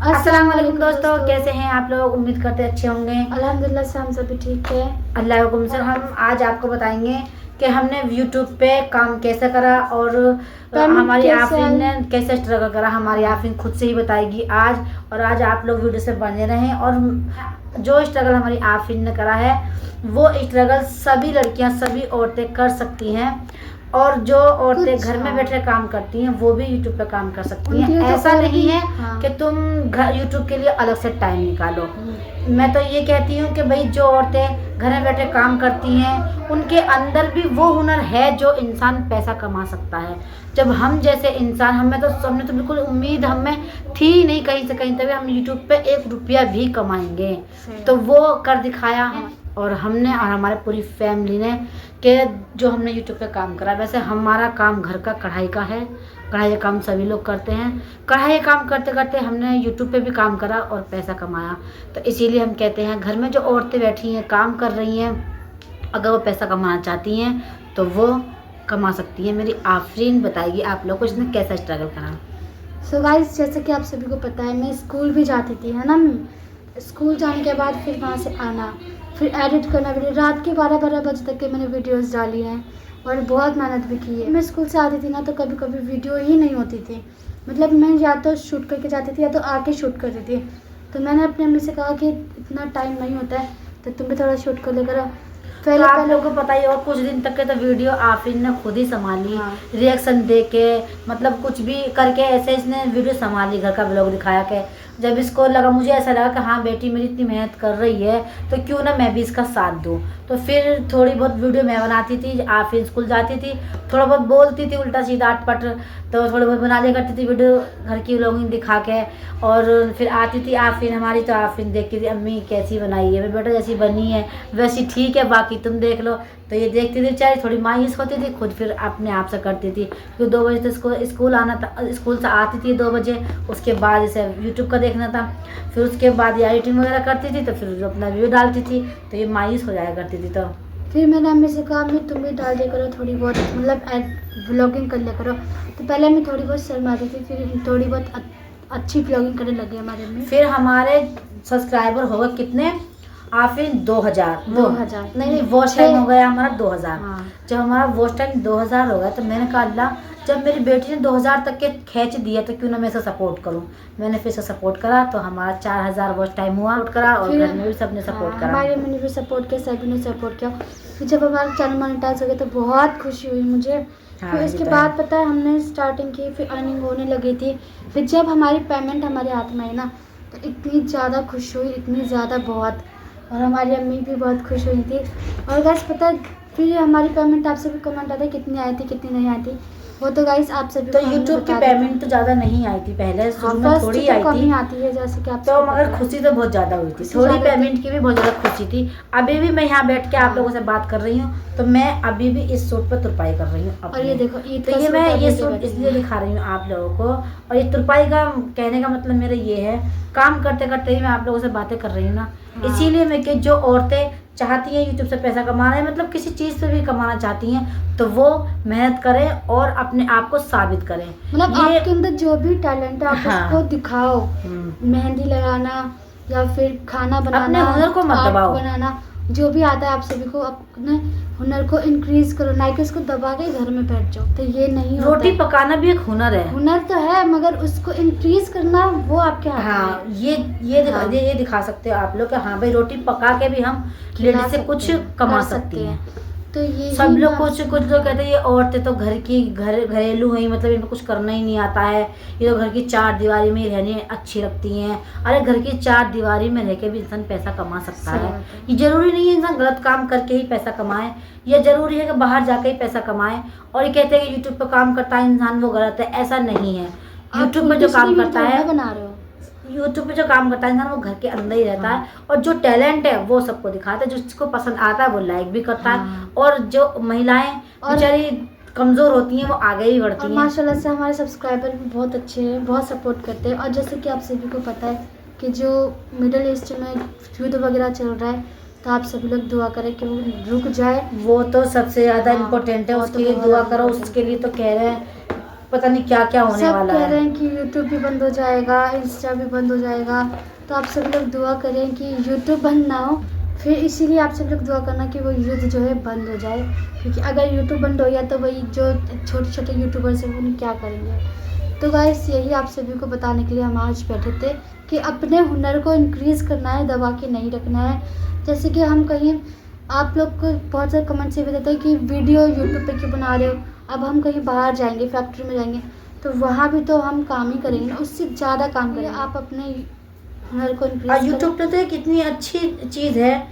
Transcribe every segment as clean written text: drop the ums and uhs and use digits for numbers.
अस्सलाम वालेकुम दोस्तों, कैसे हैं आप लोग। उम्मीद करते अच्छे होंगे। अल्हम्दुलिल्लाह से हम सभी ठीक है। अल्लाह के हुक्म से हम आज आपको बताएंगे कि हमने यूट्यूब पे काम कैसे करा और हमारी आफरीन ने कैसे स्ट्रगल करा। हमारी आफरीन खुद से ही बताएगी आज। और आज आप लोग वीडियो से बने रहें। और जो स्ट्रगल हमारी आफरीन ने करा है वो स्ट्रगल सभी लड़कियां, सभी औरतें कर सकती हैं। और जो औरतें घर में बैठे काम करती हैं वो भी यूट्यूब पे काम कर सकती हैं। ऐसा नहीं है कि तुम घर यूट्यूब के लिए अलग से टाइम निकालो। मैं तो ये कहती हूँ कि भाई जो औरतें घर में बैठे काम करती हैं उनके अंदर भी वो हुनर है जो इंसान पैसा कमा सकता है। जब हम जैसे इंसान, हमने तो बिल्कुल उम्मीद हमें थी ही नहीं कहीं से कहीं, तभी हम यूट्यूब पे 1 रुपया भी कमाएंगे। तो वो कर दिखाया और हमने और हमारे पूरी फैमिली ने कि जो हमने यूट्यूब पे काम करा। वैसे हमारा काम घर का कढ़ाई का है। कढ़ाई का काम सभी लोग करते हैं। कढ़ाई का काम करते करते हमने यूट्यूब पे भी काम करा और पैसा कमाया। तो इसीलिए हम कहते हैं घर में जो औरतें बैठी हैं काम कर रही हैं, अगर वो पैसा कमाना चाहती हैं तो वो कमा सकती हैं। मेरी आफरीन बताएगी आप लोग को इसने कैसा स्ट्रगल करा। सो गाइस, जैसे कि आप सभी को पता है मैं स्कूल भी जाती थी, है ना। मैं स्कूल जाने के बाद फिर वहाँ से आना, फिर एडिट करना वीडियो। रात के 12-12 बजे तक के मैंने वीडियोस डाली हैं और बहुत मेहनत भी की है। मैं स्कूल से आती थी ना तो कभी कभी वीडियो ही नहीं होती थी। मतलब मैं या तो शूट करके जाती थी या तो आके शूट करती थी। तो मैंने अपनी अम्मी से कहा कि इतना टाइम नहीं होता है तो तुम भी थोड़ा शूट कर ले करो। तो आप लोगों को पता ही और कुछ दिन तक के तो वीडियो आफरीन ने खुद ही संभाली। रिएक्शन दे के, मतलब कुछ भी करके ऐसे इसने वीडियो संभाली, घर का व्लॉग दिखाया के। जब इसको लगा, मुझे ऐसा लगा कि हाँ बेटी मेरी इतनी मेहनत कर रही है तो क्यों ना मैं भी इसका साथ दूँ। तो फिर थोड़ी बहुत वीडियो मैं बनाती थी। आफरीन स्कूल जाती थी, थोड़ा बहुत बोलती थी उल्टा सीधा अटपट, तो थोड़ी बहुत बना लिया करती थी वीडियो घर की व्लॉगिंग दिखा के। और फिर आती थी आफरीन हमारी, तो आफरीन देखती थी अम्मी कैसी बनाई है। मैं बेटा जैसी बनी है वैसी ठीक है, बाकी तुम देख लो। तो ये देखती थी, चाहे थोड़ी मायूस होती थी, खुद फिर अपने आप से करती थी। फिर 2 बजे तक स्कूल आना था, स्कूल से आती थी 2 बजे। उसके बाद इसे यूट्यूब का देखना था। फिर उसके बाद ये एडिटिंग वगैरह करती थी तो फिर अपना वीडियो डालती थी। तो ये मायूस हो जाया करती थी। तो फिर मैंने अम्मी से कहा अम्मी तुम भी डाल दिया करो थोड़ी बहुत, मतलब व्लॉगिंग कर लिया करो। तो पहले मैं थोड़ी बहुत शर्माती थी, फिर थोड़ी बहुत अच्छी व्लॉगिंग करने लगी हमारे में। फिर हमारे सब्सक्राइबर हो गए कितने आफरीन? 2000 नहीं वॉच टाइम हो गया हमारा 2000। जब हमारा वॉच टाइम 2000 हो गया तो मैंने कहा अल्लाह, जब मेरी बेटी ने 2000 तक के खींच दिया तो क्यों ना मैं इसे सपोर्ट करूं। मैंने फिर से सपोर्ट करा तो हमारा 4000 वॉच टाइम हुआ। सपोर्ट करा और घर में भी सबने सपोर्ट करा। हमारे मैंने भी सपोर्ट किया, सभी ने सपोर्ट किया। फिर जब हमारा चैनल मोनेटाइज हो गया तो बहुत खुशी हुई मुझे। फिर इसके बाद पता है हमने स्टार्टिंग की, फिर अर्निंग होने लगी थी। फिर जब हमारी पेमेंट हमारे हाथ में आई ना तो इतनी ज़्यादा खुश हुई, इतनी ज़्यादा बहुत। और हमारी अम्मी भी बहुत खुश हुई थी। और गाइस पता है फिर हमारी पेमेंट आपसे भी कमेंट आता है कितनी आई थी कितनी नहीं आई थी। वो तो गाइस आप सभी तो यूट्यूब की पेमेंट तो ज़्यादा नहीं आई थी पहले, शुरू में थोड़ी आई थी। आती है जैसे कि आप तो मगर खुशी तो बहुत ज़्यादा हुई थी। थोड़ी पेमेंट की भी बहुत ज़्यादा खुशी थी। अभी भी मैं यहाँ बैठ के आप लोगों से बात कर रही हूँ तो मैं अभी भी इस सूट पर तुरपाई कर रही हूँ। और ये देखो तो ये मैं ये सूट इसलिए दिखा रही हूँ आप लोगों को। और ये तुरपाई का कहने का मतलब मेरा ये है, काम करते करते ही मैं आप लोगों से बातें कर रही हूँ ना। इसीलिए मैं कि जो औरतें चाहती हैं यूट्यूब से पैसा कमाना है, मतलब किसी चीज़ से भी कमाना चाहती हैं, तो वो मेहनत करें और अपने आप को साबित करें। मतलब आपके अंदर जो भी टैलेंट है आप उसको दिखाओ। मेहंदी लगाना या फिर खाना बनाना, अपने हुनर को मत दबाओ। बनाना जो भी आता है आप सभी को अपने हुनर को इंक्रीज करो, ना कि उसको दबा के घर में बैठ जाओ। तो ये नहीं होता। रोटी पकाना भी एक हुनर है। हुनर तो है मगर उसको इंक्रीज करना वो आपके हाथ में है। ये दिखा सकते हो आप लोग कि हाँ भाई रोटी पका के भी हम लेडीज से कुछ कमा सकती हैं। तो ये सब लोग कुछ लोग कहते हैं ये औरतें तो घरेलू हैं, मतलब इनको कुछ करना ही नहीं आता है, ये तो घर की 4 दीवारी में ही रहनी अच्छी लगती हैं। अरे घर की 4 दीवारी में रह के भी इंसान पैसा कमा सकता है। ये जरूरी नहीं है इंसान गलत काम करके ही पैसा कमाए, या जरूरी है कि बाहर जाके ही पैसा कमाए। और ये कहते हैं कि यूट्यूब पर काम करता है इंसान वो गलत है, ऐसा नहीं है। यूट्यूब में जो काम करता है, बना रहे हो यूट्यूब पे जो काम करता है इंसान वो घर के अंदर ही रहता है। और जो टैलेंट है वो सबको दिखाता है, जो जिसको पसंद आता है वो लाइक भी करता है। और जो महिलाएं बेचारी कमज़ोर होती हैं वो आगे ही बढ़ती हैं। माशाल्लाह से हमारे सब्सक्राइबर भी बहुत अच्छे हैं, बहुत सपोर्ट करते हैं। और जैसे कि आप सभी को पता है कि जो मिडिल ईस्ट में युद्ध वगैरह चल रहा है तो आप सभी लोग दुआ करें कि वो रुक जाए। वो तो सबसे ज़्यादा इम्पोर्टेंट है, उसके लिए दुआ करो। उसके लिए तो कह रहे हैं पता नहीं क्या क्या होने सब वाला कह रहे है। हैं कि यूट्यूब भी बंद हो जाएगा, इंस्टा भी बंद हो जाएगा। तो आप सब लोग दुआ करें कि यूट्यूब बंद ना हो। फिर इसीलिए आप सब लोग दुआ करना कि वो युद्ध जो है बंद हो जाए, क्योंकि अगर यूट्यूब बंद हो गया तो वही जो छोटे छोटे यूट्यूबर्स हैं उन्हें क्या करेंगे। तो गाइस यही आप सभी को बताने के लिए हम आज बैठे थे कि अपने हुनर को इंक्रीज़ करना है, दबा के नहीं रखना है। जैसे कि हम कहीं, आप लोग को बहुत सारे कमेंट्स ये भी देते हैं कि वीडियो यूट्यूब पे क्यों बना रहे हो। अब हम कहीं बाहर जाएंगे, फैक्ट्री में जाएंगे, तो वहाँ भी तो हम काम ही करेंगे ना, उससे ज़्यादा काम करेंगे। आप अपने हुनर को और इंक्रीज़ यूट्यूब पे तो एक इतनी अच्छी चीज़ है,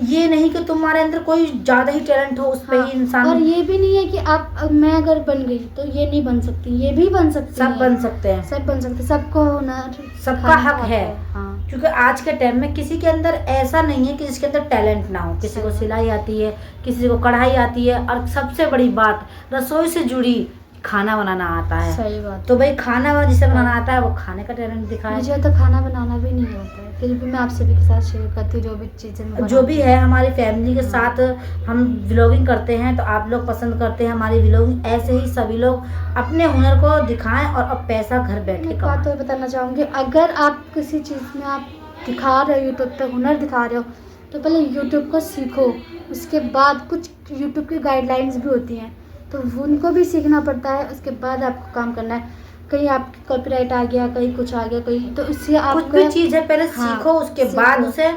ये नहीं कि तुम्हारे अंदर कोई ज़्यादा ही टैलेंट हो उस पे ही और इंसान, ये भी नहीं है कि आप, मैं अगर बन गई तो ये नहीं बन सकती, ये भी बन सकती सब है। बन सकते हैं, सब बन सकते, सबको हुनर सबका खाना हक आता है। हाँ। क्योंकि आज के टाइम में किसी के अंदर ऐसा नहीं है कि जिसके अंदर टैलेंट ना हो। किसी को सही। सिलाई आती है, किसी को कढ़ाई आती है, और सबसे बड़ी बात रसोई से जुड़ी खाना बनाना आता है। सही बात। तो भाई खाना जिसे बनाना आता है वो खाने का टैलेंट दिखाए। मुझे तो खाना बनाना भी नहीं आता है, फिर भी मैं आप सभी के साथ शेयर करती हूँ जो भी चीज़ें मैं जो भी बनाती है हमारी फैमिली के साथ हम व्लॉगिंग करते हैं, तो आप लोग पसंद करते हैं हमारी व्लॉगिंग। ऐसे ही सभी लोग अपने हुनर को दिखाएं और अब पैसा घर हूँ। बैठे एक बात कमाएं। और बताना चाहूँगी, अगर आप किसी चीज़ में आप दिखा रहे हो, यूट्यूब पे हुनर दिखा रहे हो, तो पहले यूट्यूब को सीखो। उसके बाद कुछ यूट्यूब की गाइडलाइंस भी होती हैं, तो उनको भी सीखना पड़ता है। उसके बाद आपको काम करना है। कहीं आपकी कॉपीराइट आ गया, कहीं कुछ आ गया, कहीं, तो इससे आप कुछ भी चीज़ है पहले हाँ, सीखो, उसके सीखो। बाद उसे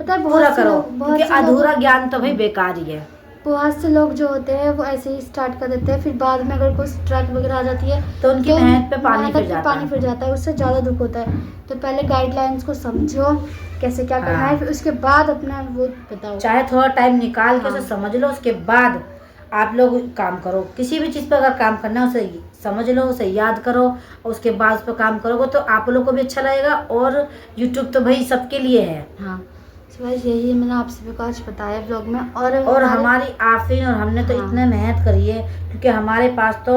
पता है पूरा करो, बहुत क्योंकि से लोग, अधूरा ज्ञान तो भाई बेकार ही है। बहुत से लोग जो होते हैं वो ऐसे ही स्टार्ट कर देते हैं, फिर बाद में अगर कोई स्ट्राइक वगैरह आ जाती है तो उनकी मेहनत पे पानी फिर जाता पानी है। फिर जाता है, उससे ज़्यादा दुख होता है। तो पहले गाइडलाइंस को समझो, कैसे क्या करना है, हाँ। फिर उसके बाद अपना वो बताओ। चाहे थोड़ा टाइम निकाल के हाँ। उसे समझ लो, उसके बाद आप लोग काम करो। किसी भी चीज़ पर अगर काम करना है उसे समझ लो, उसे याद करो, और उसके बाद उस पर काम करोगे तो आप लोग को भी अच्छा लगेगा। और यूट्यूब तो भाई सबके लिए है। हाँ, तो बस यही मैंने आप सभी को आज बताया ब्लॉग में। और हमारी आफरीन और हमने तो हाँ। इतने मेहनत करी है, क्योंकि हमारे पास तो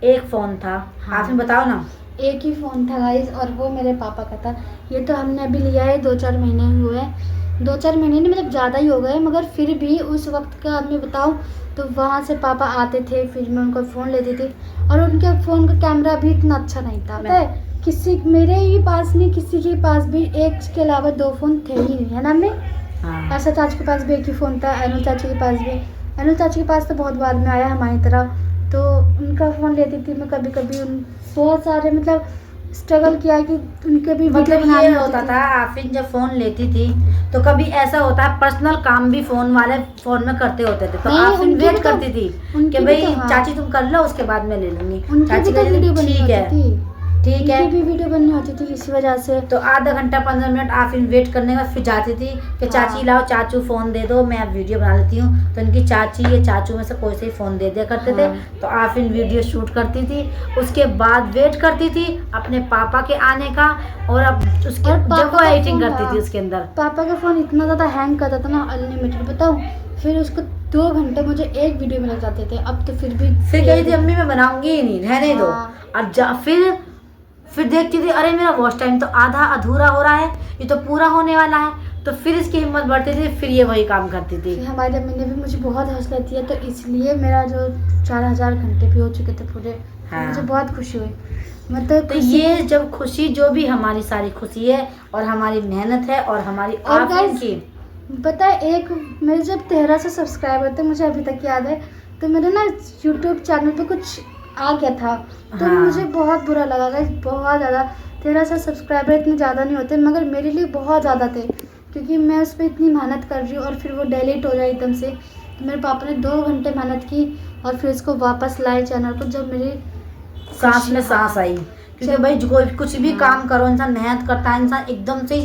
एक फ़ोन था। हाँ। आफरीन बताओ ना। एक ही फ़ोन था गाइस, और वो मेरे पापा का था। ये तो हमने अभी लिया है 2-4 महीने हुए हैं, 2-4 महीने नहीं, मतलब ज़्यादा ही हो गए, मगर फिर भी उस वक्त का मैं बताऊँ तो वहाँ से पापा आते थे, फिर मैं उनका फ़ोन लेती थी, और उनके फ़ोन का कैमरा भी इतना अच्छा नहीं था। पता है, किसी मेरे ही पास नहीं, किसी के पास भी एक के अलावा 2 फ़ोन थे ही नहीं, है ना। मैं हाँ। ऐसा चाची के पास भी एक ही फ़ोन था, अनु चाची के पास भी। अनु चाची के पास तो बहुत बाद में आया हमारी तरह, तो उनका फ़ोन लेती थी मैं कभी कभी। उन बहुत सारे मतलब स्ट्रगल किया है कि उनके भी वीडियो मतलब बनानी ये होती होता थी। था, आफरीन जब फ़ोन लेती थी तो कभी ऐसा होता है पर्सनल काम भी फ़ोन वाले फ़ोन में करते होते थे, तो नहीं, आफरीन उनकी वेट भी तो- करती थी उनकी कि भी भाई तो, हाँ। चाची तुम कर लो, उसके बाद मैं ले लूँगी। उनकी चाची भी तो कहती थी, वीडियो बननी ठीक है, होती थी, ठीक है। उनकी भी वीडियो बननी होती थी, इसी वजह से। तो आधा घंटा 15 मिनट आफरीन वेट करने के बाद फिर जाती थी कि चाची हाँ। लाओ, चाचू फ़ोन दे दो, मैं अब वीडियो बना लेती हूँ। तो इनकी चाची या चाचू में से कोई से ही फ़ोन दे दिया करते थे। हाँ। तो आफरीन वीडियो शूट करती थी, उसके बाद वेट करती थी अपने पापा के आने का, और अब उसके और जब पापा वो का एडिटिंग फ़ोन करती था। थी उसके अंदर। पापा का फ़ोन इतना ज़्यादा हैंग करता था ना, अनलिमिटेड बताऊँ, फिर उसको 2 घंटे मुझे एक वीडियो में लग जाते थे। अब तो फिर भी फिर कही थी अम्मी मैं बनाऊंगी ही नहीं, रहने दो। हाँ। और फिर देखती थी अरे मेरा वॉच टाइम तो आधा अधूरा हो रहा है, ये तो पूरा होने वाला है। तो फिर इसकी हिम्मत बढ़ती थी, फिर ये वही काम करती थी। फिर हमारी अम्मी ने भी मुझे बहुत हौसला दिया, तो इसलिए मेरा जो 4000 घंटे भी हो चुके थे पूरे, हाँ। मुझे बहुत खुशी हुई। मतलब तो ये जब खुशी, जो भी हमारी सारी खुशी है और हमारी मेहनत है और हमारी और आफरीन guys, की। पता है, एक मेरे जब 1300 सब्सक्राइबर थे, मुझे अभी तक याद है, तो मेरे ना यूट्यूब चैनल पे कुछ आ गया था, तो हाँ। मुझे बहुत बुरा लगा गाइस, बहुत ज़्यादा। 1300 सब्सक्राइबर इतने ज़्यादा नहीं होते, मगर मेरे लिए बहुत ज़्यादा थे, क्योंकि मैं उस पर इतनी मेहनत कर रही हूँ और फिर वो डिलीट हो जाए एकदम से। तो मेरे पापा ने 2 घंटे मेहनत की और फिर उसको वापस लाए चैनल को, जब मेरी सांस में सांस आई। क्योंकि भाई कोई कुछ भी काम करो, इंसान मेहनत करता है, इंसान एकदम से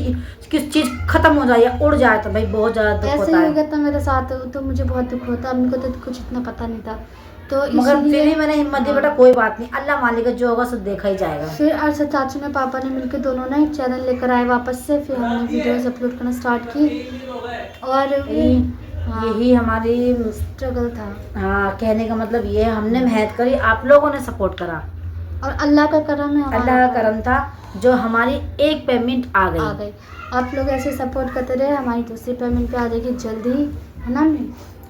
किस चीज़ खत्म हो जाए या उड़ जाए तो भाई बहुत ज़्यादा दुख ऐसे होता ही हो है। गया था मेरे साथ, तो मुझे बहुत दुख होता। अम्मी को तो कुछ इतना पता नहीं था, तो मगर फिर इसलिए भी मैंने हिम्मत दी, बेटा कोई बात नहीं, अल्लाह मालिक है, जो होगा सब देखा ही जाएगा। फिर अर्षद चाचू ने, पापा ने मिलकर दोनों ने चैनल लेकर आए वापस से, फिर हमने वीडियोस अपलोड करना स्टार्ट की, और हाँ, यही हमारी स्ट्रगल था। हाँ, कहने का मतलब ये है, हमने मेहनत करी, आप लोगों ने सपोर्ट करा, और अल्लाह का करम है, हमारा अल्लाह का करम था जो हमारी एक पेमेंट आ गई। आप लोग ऐसे सपोर्ट करते रहे, हमारी दूसरी पेमेंट पे आ जाएगी जल्दी, है ना।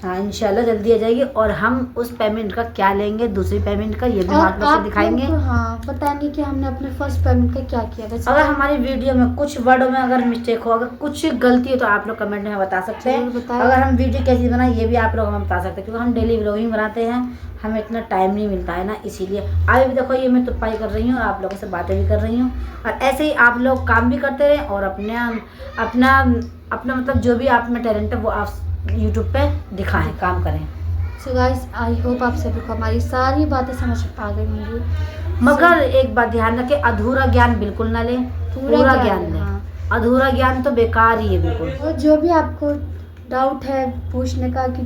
हाँ इंशाल्लाह जल्दी आ जाएगी। और हम उस पेमेंट का क्या लेंगे, दूसरी पेमेंट का, ये भी हम आप लोग को दिखाएंगे। हाँ बताएंगे कि हमने अपने फर्स्ट पेमेंट का क्या किया। वैसे अगर हमारी वीडियो में कुछ वर्डों में अगर मिस्टेक हो, अगर कुछ गलती हो तो आप लोग कमेंट में बता सकते हैं। अगर हम वीडियो कैसी बनाए ये भी आप लोग हमें बता सकते हैं, क्योंकि हम डेली व्लॉगिंग बनाते हैं, हमें इतना टाइम नहीं मिलता है ना, इसीलिए। अभी भी देखो ये मैं तुपाई कर रही हूँ, आप लोगों से बातें भी कर रही हूँ, और ऐसे ही आप लोग काम भी करते रहें और अपना मतलब जो भी आप में टैलेंट है वो आप यूट्यूब पे दिखाएं, काम करें। सो गाइस आई होप आप सभी को हमारी सारी बातें समझ आ गई होंगी। मगर एक बात ध्यान रखें, अधूरा ज्ञान बिल्कुल ना लें, पूरा ज्ञान लें। हाँ। अधूरा ज्ञान तो बेकार ही है बिल्कुल। और जो भी आपको डाउट है पूछने का कि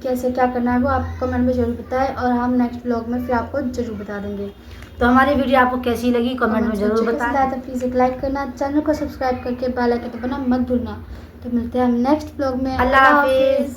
कैसे क्या करना है वो आप कमेंट में जरूर बताएं, और हम नेक्स्ट ब्लॉग में फिर आपको जरूर बता देंगे। तो हमारी वीडियो आपको कैसी लगी कमेंट में जरूर बताएं। तो प्लीज़ एक लाइक करना, चैनल को सब्सक्राइब करके बेल आइकन दबाना मत भूलना। तो मिलते हैं हम नेक्स्ट ब्लॉग में। अल्लाह हाफिज़।